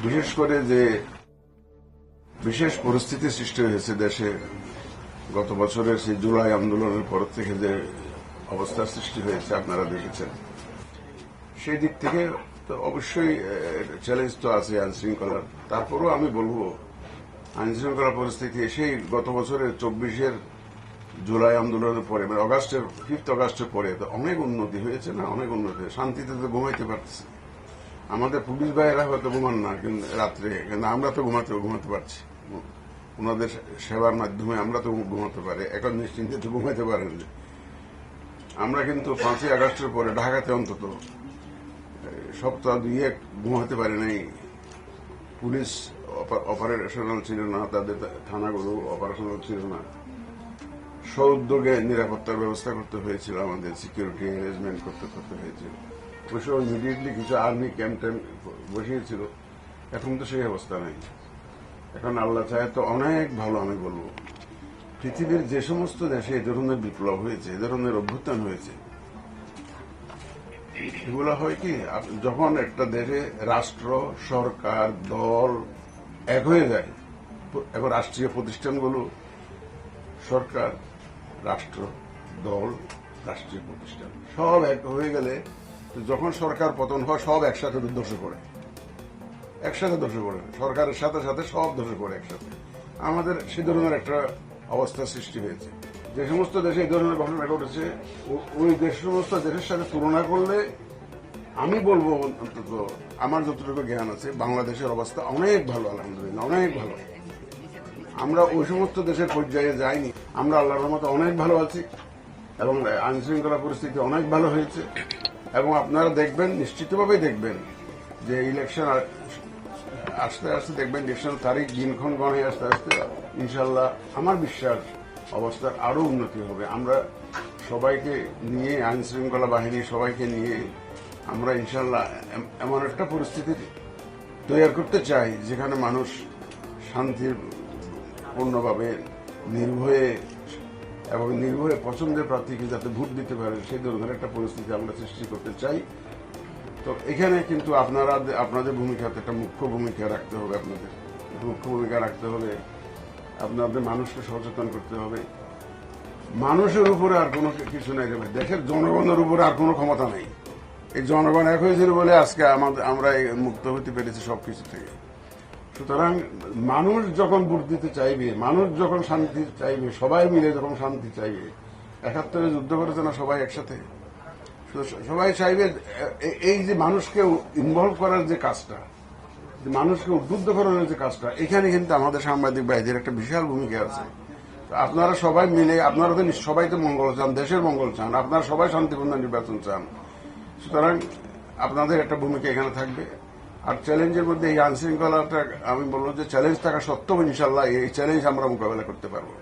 বিশেষ করে যে বিশেষ পরিস্থিতি সৃষ্টি হয়েছে দেশে গত বছরের সেই জুলাই আন্দোলনের পর থেকে যে অবস্থার সৃষ্টি হয়েছে আপনারা দেখেছেন, সেই দিক থেকে তো অবশ্যই চ্যালেঞ্জ তো আছে আইন শৃঙ্খলার। তারপরও আমি বলবো আইন শৃঙ্খলা পরিস্থিতি সেই গত বছরের 24 জুলাই আন্দোলনের পরে, মানে অগাস্টের 5 অগাস্টের পরে তো অনেক উন্নতি হয়েছে না, অনেক উন্নতি। শান্তিতে তো ঘুমাইতে পারতেছে। আমাদের পুলিশ ভাইয়েরা হয়তো ঘুমান না কিন্তু রাত্রে, কিন্তু আমরা তো ঘুমাতে পারছি। ওনাদের সেবার মাধ্যমে আমরা তো ঘুমাতে পারি, এখন নিশ্চিন্তে তো ঘুমাইতে পারেন। আমরা কিন্তু 5 আগস্টের পরে ঢাকাতে অন্তত সপ্তাহ 2 ঘুমাতে পারি নাই। পুলিশ অপারেশনাল ছিল না, তাদের থানাগুলো অপারেশনাল ছিল না। স্ব-উদ্যোগে নিরাপত্তার ব্যবস্থা করতে হয়েছিল, আমাদের সিকিউরিটি অ্যারেঞ্জমেন্ট করতে হয়েছিল। অবশ্য ইমিডিয়েটলি কিছু আর্মি ক্যাম্প বসিয়েছিল। এখন তো সেই অবস্থা নেই। এখন আল্লাহ চায় তো অনেক ভালো। আমি বলবো পৃথিবীর যে সমস্ত দেশে এ ধরনের বিপ্লব হয়েছে, এ ধরনের অভ্যুত্থান হয়েছে, এগুলো হয় কি যখন একটা দেশে রাষ্ট্র, সরকার, দল এক হয়ে যায়। এখন রাষ্ট্রীয় প্রতিষ্ঠানগুলো সরকার, রাষ্ট্র, দল, রাষ্ট্রীয় প্রতিষ্ঠান সব এক হয়ে গেলে যখন সরকার পতন হয় সব একসাথে ধসে পড়ে, সরকারের সাথে সাথে সব ধসে পড়ে একসাথে। আমাদের সে ধরনের একটা অবস্থার সৃষ্টি হয়েছে। যে সমস্ত দেশে এই ধরনের ঘটনা ঘটেছে, ওই সমস্ত দেশের সাথে তুলনা করলে আমি বলবো, অন্তত আমার যতটুকু জ্ঞান আছে, বাংলাদেশের অবস্থা অনেক ভালো, আলহামদুলিল্লাহ অনেক ভালো। আমরা ওই সমস্ত দেশের পর্যায়ে যাইনি। আমরা আল্লাহর রহমতে অনেক ভালো আছি এবং আইন শৃঙ্খলা পরিস্থিতি অনেক ভালো হয়েছে। এবং আপনারা দেখবেন, নিশ্চিতভাবেই দেখবেন যে ইলেকশন আস্তে আস্তে দেখবেন, ইলেকশন তারিখ দিনক্ষণ গণে আস্তে আস্তে ইনশাল্লাহ আমার বিশ্বাস অবস্থার আরো উন্নতি হবে। আমরা সবাইকে নিয়ে, আইন শৃঙ্খলা বাহিনী সবাইকে নিয়ে আমরা ইনশাল্লাহ এমন একটা পরিস্থিতি তৈরি করতে চাই যেখানে মানুষ শান্তিপূর্ণভাবে নির্ভয়ে পছন্দের প্রার্থীকে যাতে ভোট দিতে পারে, সেই ধরনের একটা পরিস্থিতি আমরা সৃষ্টি করতে চাই। তো এখানে কিন্তু আপনাদের ভূমিকাতে একটা মুখ্য ভূমিকা রাখতে হবে। আপনাদের মানুষকে সচেতন করতে হবে। মানুষের উপরে আর কোনো কিছু নেই, দেশের জনগণের উপরে আর কোনো ক্ষমতা নেই। এই জনগণ এক হয়েছিল বলে আজকে আমরা মুক্ত হতে পেরেছি সবকিছু থেকে। সুতরাং মানুষ যখন ভোট দিতে চাইবে, মানুষ যখন শান্তি চাইবে, সবাই মিলে যখন শান্তি চাইবে, 71-এ যুদ্ধ করেছে না সবাই একসাথে, সবাই চাইবে এই যে মানুষকে ইনভলভ করার যে কাজটা, মানুষকে উদ্বুদ্ধ করানোর যে কাজটা, এখানে কিন্তু আমাদের সাংবাদিক ভাইদের একটা বিশাল ভূমিকা আছে। আপনারা সবাই মিলে, আপনারা তো সবাই তো মঙ্গল চান, দেশের মঙ্গল চান, আপনারা সবাই শান্তিপূর্ণ নির্বাচন চান। সুতরাং আপনাদের একটা ভূমিকা এখানে থাকবে। আর চ্যালেঞ্জের মধ্যে এই আইন শৃঙ্খলাটা, আমি বলবো যে চ্যালেঞ্জ থাকা সত্ত্বেও ইনশাল্লাহ এই চ্যালেঞ্জ আমরা মোকাবেলা করতে পারবো।